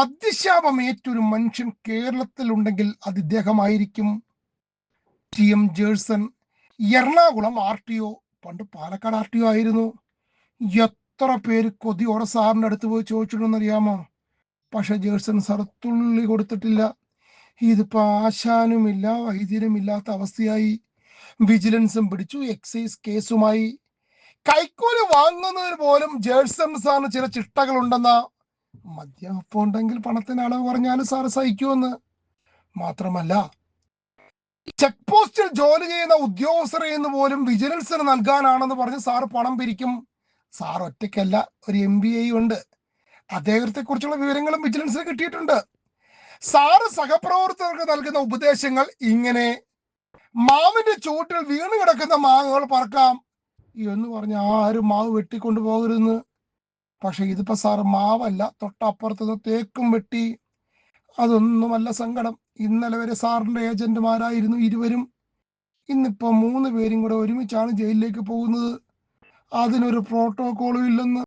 മദ്യശാപമേറ്റൊരു മനുഷ്യൻ കേരളത്തിലുണ്ടെങ്കിൽ അത് ഇദ്ദേഹമായിരിക്കും. TM. Jerson. Ernakulam RTO. പണ്ട് പാലക്കാട് RTO ആയിരുന്നു. എത്ര പേര് കൊതിയോടെ സാറിന്റെ അടുത്ത് പോയി ചോദിച്ചിട്ടുണ്ടെന്നറിയാമോ? പക്ഷെ ജേഴ്സൺ സാർ തുള്ളി കൊടുത്തിട്ടില്ല. ഇതിപ്പോ ആശാനുമില്ല വൈദ്യനുമില്ലാത്ത അവസ്ഥയായി. വിജിലൻസും പിടിച്ചു, എക്സൈസ് കേസുമായി. കൈക്കൂലി വാങ്ങുന്നതിന് പോലും ജേഴ്സൺ സാറിന് ചില ചിട്ടകളുണ്ടെന്ന. മദ്യം ഒപ്പം ഉണ്ടെങ്കിൽ പണത്തിന് അളവ് പറഞ്ഞാലും സാറ് സഹിക്കുമെന്ന്. മാത്രമല്ല, ചെക്ക് പോസ്റ്റിൽ ജോലി ചെയ്യുന്ന ഉദ്യോഗസ്ഥരെ എന്ന് പോലും വിജിലൻസിന് നൽകാനാണെന്ന് പറഞ്ഞ് സാറ് പണം പിരിക്കും. സാർ ഒറ്റയ്ക്കല്ല, ഒരു MBA ഉണ്ട്. അദ്ദേഹത്തെ കുറിച്ചുള്ള വിവരങ്ങളും വിജിലൻസിന് കിട്ടിയിട്ടുണ്ട്. സാറ് സഹപ്രവർത്തകർക്ക് നൽകുന്ന ഉപദേശങ്ങൾ ഇങ്ങനെ: മാവിന്റെ ചൂട്ടിൽ വീണ് കിടക്കുന്ന മാങ്ങകൾ പറക്കാം എന്ന് പറഞ്ഞ് ആരും മാവ് വെട്ടിക്കൊണ്ടു പോകരുതെന്ന്. പക്ഷെ ഇതിപ്പോ സാറ് മാവല്ല, തൊട്ടപ്പുറത്ത് തേക്കും വെട്ടി. അതൊന്നുമല്ല സങ്കടം. ഇന്നലെ വരെ സാറിന്റെ ഏജന്റുമാരായിരുന്നു ഇരുവരും. ഇന്നിപ്പോ 3 പേരും കൂടെ ഒരുമിച്ചാണ് ജയിലിലേക്ക് പോകുന്നത്. അതിനൊരു പ്രോട്ടോകോളും ഇല്ലെന്ന്.